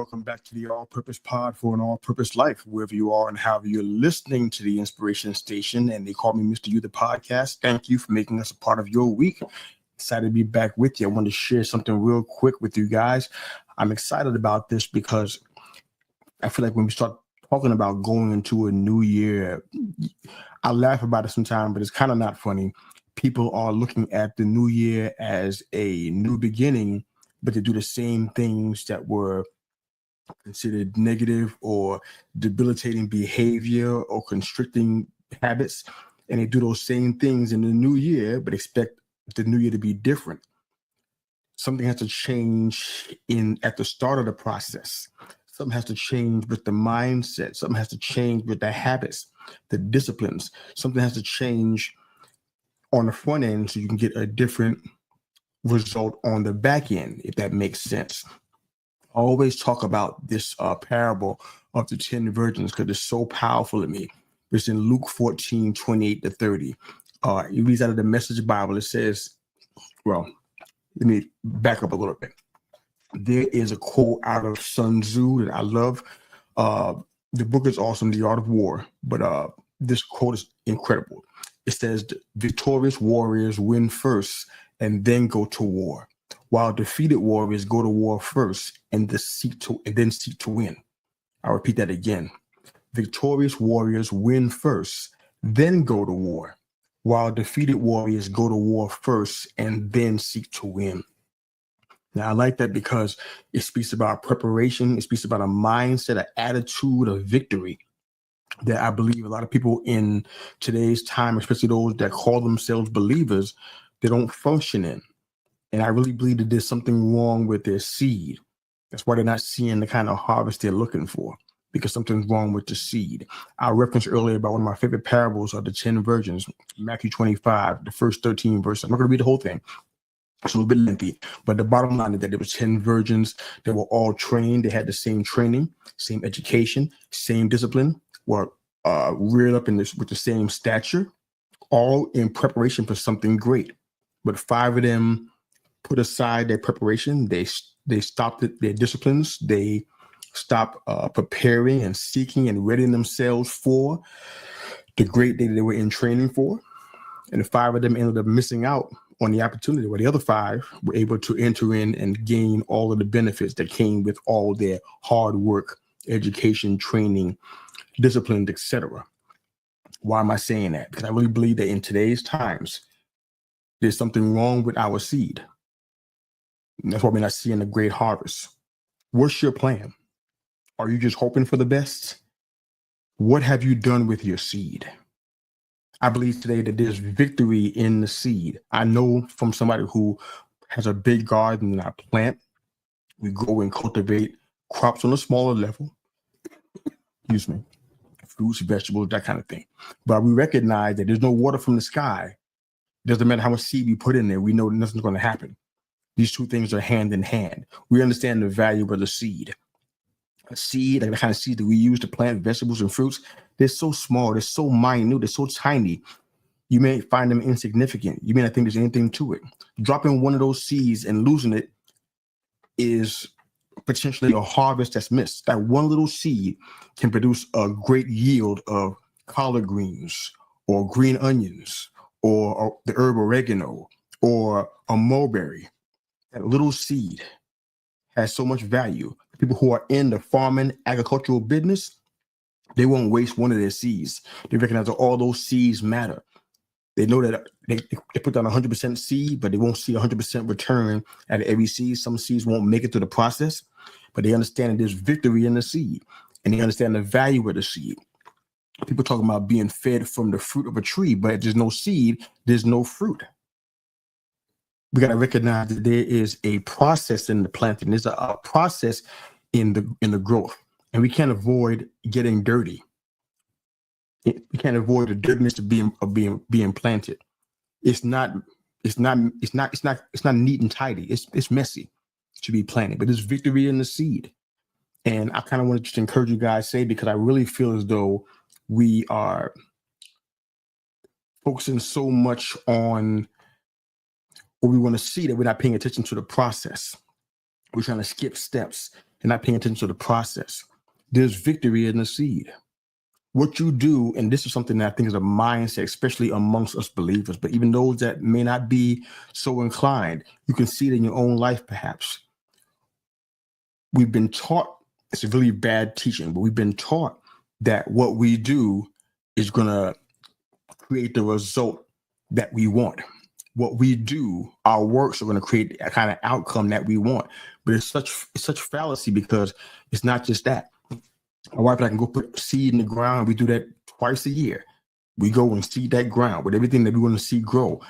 welcome back to the All Purpose Pod for an All Purpose Life, wherever you are and however you're listening to the Inspiration Station. And they call me Mr. You, the podcast. Thank you for making us a part of your week. Excited to be back with you. I want to share something real quick with you guys. I'm excited about this because I feel like when we start talking about going into a new year, I laugh about it sometimes, but it's kind of not funny. People are looking at the new year as a new beginning, but they do the same things that were considered negative or debilitating behavior or constricting habits. And they do those same things in the new year, but expect the new year to be different. Something has to change at the start of the process. Something has to change with the mindset. Something has to change with the habits, the disciplines. Something has to change on the front end so you can get a different result on the back end, if that makes sense. I always talk about this parable of the 10 virgins because it's so powerful to me. It's in Luke 14, 28 to 30. It reads out of the Message Bible. It says, well, let me back up a little bit. There is a quote out of Sun Tzu that I love. The book is awesome, The Art of War, but this quote is incredible. It says, victorious warriors win first and then go to war, while defeated warriors go to war first and then seek to win. I'll repeat that again. Victorious warriors win first, then go to war, while defeated warriors go to war first and then seek to win. Now, I like that because it speaks about preparation. It speaks about a mindset, an attitude of victory that I believe a lot of people in today's time, especially those that call themselves believers, they don't function in. And I really believe that there's something wrong with their seed. That's why they're not seeing the kind of harvest they're looking for, because something's wrong with the seed. I referenced earlier about one of my favorite parables of the 10 virgins, Matthew 25, the first 13 verses. I'm not going to read the whole thing. It's a little bit lengthy, but the bottom line is that there was 10 virgins. They were all trained. They had the same training, same education, same discipline, were reared up with the same stature, all in preparation for something great. But 5 of them put aside their preparation. They stopped their disciplines. They stopped preparing and seeking and readying themselves for the great day that they were in training for. And the 5 of them ended up missing out on the opportunity, where the other 5 were able to enter in and gain all of the benefits that came with all their hard work, education, training, discipline, etc. Why am I saying that? Because I really believe that in today's times, there's something wrong with our seed. And that's why we're not seeing a great harvest. What's your plan? Are you just hoping for the best? What have you done with your seed? I believe today that there's victory in the seed. I know from somebody who has a big garden and I plant. We grow and cultivate crops on a smaller level. Excuse me. Fruits, vegetables, that kind of thing. But we recognize that there's no water from the sky. Doesn't matter how much seed we put in there, we know nothing's going to happen. These two things are hand in hand. We understand the value of the seed. A seed, like the kind of seed that we use to plant vegetables and fruits, they're so small, they're so minute, they're so tiny. You may find them insignificant. You may not think there's anything to it. Dropping one of those seeds and losing it is potentially a harvest that's missed. That one little seed can produce a great yield of collard greens or green onions or the herb oregano or a mulberry. That little seed has so much value. People who are in the farming agricultural business, they won't waste one of their seeds. They recognize that all those seeds matter. They know that they put down 100% seed, but they won't see 100% return out of every seed. Some seeds won't make it through the process, but they understand that there's victory in the seed, and they understand the value of the seed. People talking about being fed from the fruit of a tree, but if there's no seed, there's no fruit. We got to recognize that there is a process in the planting. There's a process in the growth, and we can't avoid getting dirty. We can't avoid the dirtiness of being planted. It's not neat and tidy. It's messy to be planted, but there's victory in the seed. And I kind of want to just encourage you guys, because I really feel as though we are focusing so much on what we want to see that we're not paying attention to the process. We're trying to skip steps and not paying attention to the process. There's victory in the seed. What you do, and this is something that I think is a mindset, especially amongst us believers, but even those that may not be so inclined, you can see it in your own life, perhaps. We've been taught, it's a really bad teaching, but we've been taught that what we do is going to create the result that we want. What we do, our works are going to create a kind of outcome that we want. But it's such fallacy, because it's not just that. My wife and I can go put seed in the ground. We do that twice a year. We go and seed that ground with everything that we want to see grow.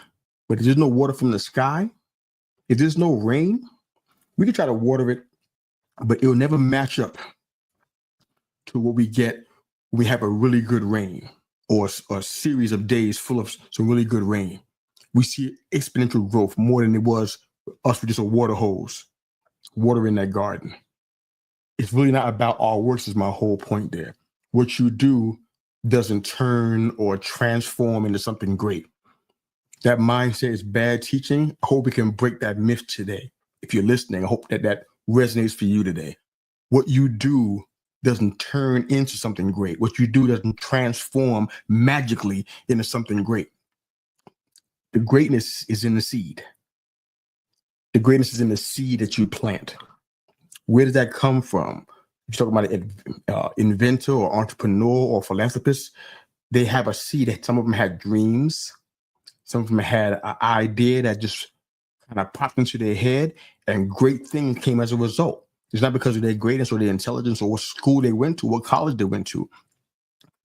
But if there's no water from the sky, if there's no rain, we can try to water it, but it will never match up to what we get when we have a really good rain, or a series of days full of some really good rain. We see exponential growth more than it was us with just a water hose, watering that garden. It's really not about our works, is my whole point there. What you do doesn't turn or transform into something great. That mindset is bad teaching. I hope we can break that myth today. If you're listening, I hope that resonates for you today. What you do doesn't turn into something great. What you do doesn't transform magically into something great. The greatness is in the seed. The greatness is in the seed that you plant. Where does that come from? You're talking about an inventor or entrepreneur or philanthropist. They have a seed. Some of them had dreams. Some of them had an idea that just kind of popped into their head, and great things came as a result. It's not because of their greatness or their intelligence or what school they went to, what college they went to.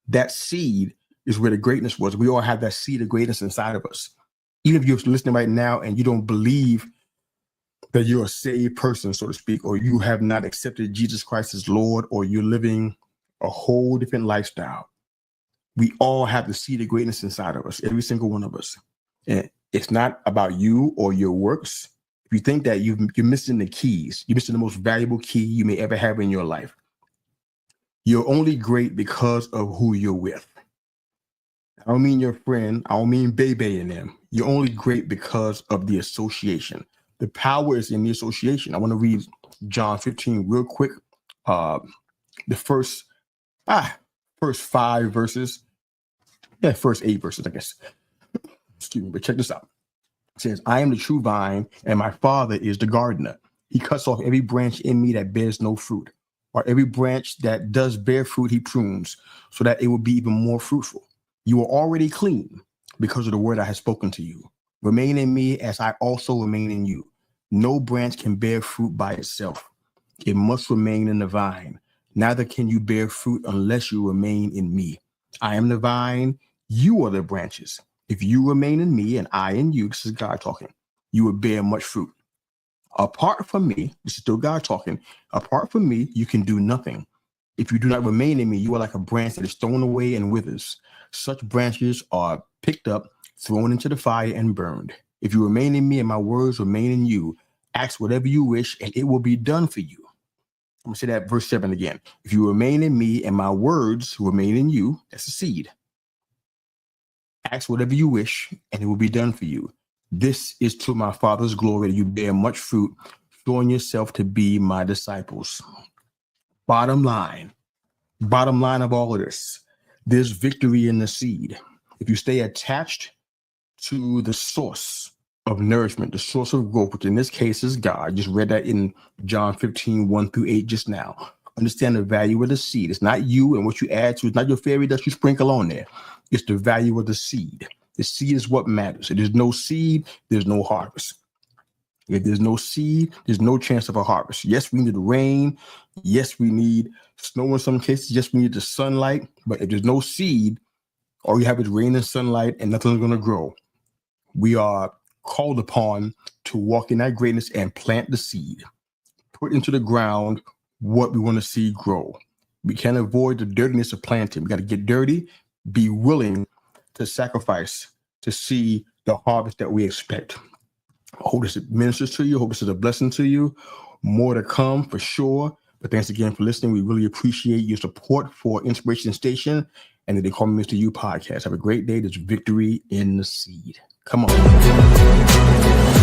That seed is where the greatness was. We all have that seed of greatness inside of us. Even if you're listening right now and you don't believe that you're a saved person, so to speak, or you have not accepted Jesus Christ as Lord, or you're living a whole different lifestyle, we all have the seed of greatness inside of us, every single one of us. And it's not about you or your works. If you think that, you're missing the keys. You're missing the most valuable key you may ever have in your life. You're only great because of who you're with. I don't mean your friend. I don't mean Bebe and them. You're only great because of the association. The power is in the association. I want to read John 15 real quick. The first 5 verses. Yeah, first 8 verses, I guess. Excuse me, but check this out. It says, I am the true vine, and my Father is the gardener. He cuts off every branch in me that bears no fruit, or every branch that does bear fruit, he prunes, so that it will be even more fruitful. You are already clean because of the word I have spoken to you. Remain in me as I also remain in you. No branch can bear fruit by itself. It must remain in the vine. Neither can you bear fruit unless you remain in me. I am the vine, you are the branches. If you remain in me and I in you, this is God talking, you will bear much fruit. Apart from me, this is still God talking, apart from me, you can do nothing. If you do not remain in me, you are like a branch that is thrown away and withers. Such branches are picked up, thrown into the fire, and burned. If you remain in me and my words remain in you, ask whatever you wish, and it will be done for you. I'm going to say that verse 7 again. If you remain in me and my words remain in you, that's the seed. Ask whatever you wish, and it will be done for you. This is to my Father's glory that you bear much fruit, showing yourself to be my disciples. Bottom line of all of this, there's victory in the seed. If you stay attached to the source of nourishment, the source of growth, which in this case is God. Just read that in John 15, 1-8 just now. Understand the value of the seed. It's not you and what you add to it. It's not your fairy dust you sprinkle on there. It's the value of the seed. The seed is what matters. If there's no seed, there's no harvest. If there's no seed, there's no chance of a harvest. Yes, we need rain. Yes, we need snow in some cases. Yes, we need the sunlight. But if there's no seed, all you have is rain and sunlight and nothing's going to grow. We are called upon to walk in that greatness and plant the seed. Put into the ground what we want to see grow. We can't avoid the dirtiness of planting. We got to get dirty, be willing to sacrifice to see the harvest that we expect. I hope this ministers to you. I hope this is a blessing to you. More to come for sure. But thanks again for listening. We really appreciate your support for Inspiration Station and the They Call Me Mr. You podcast. Have a great day. There's victory in the seed. Come on.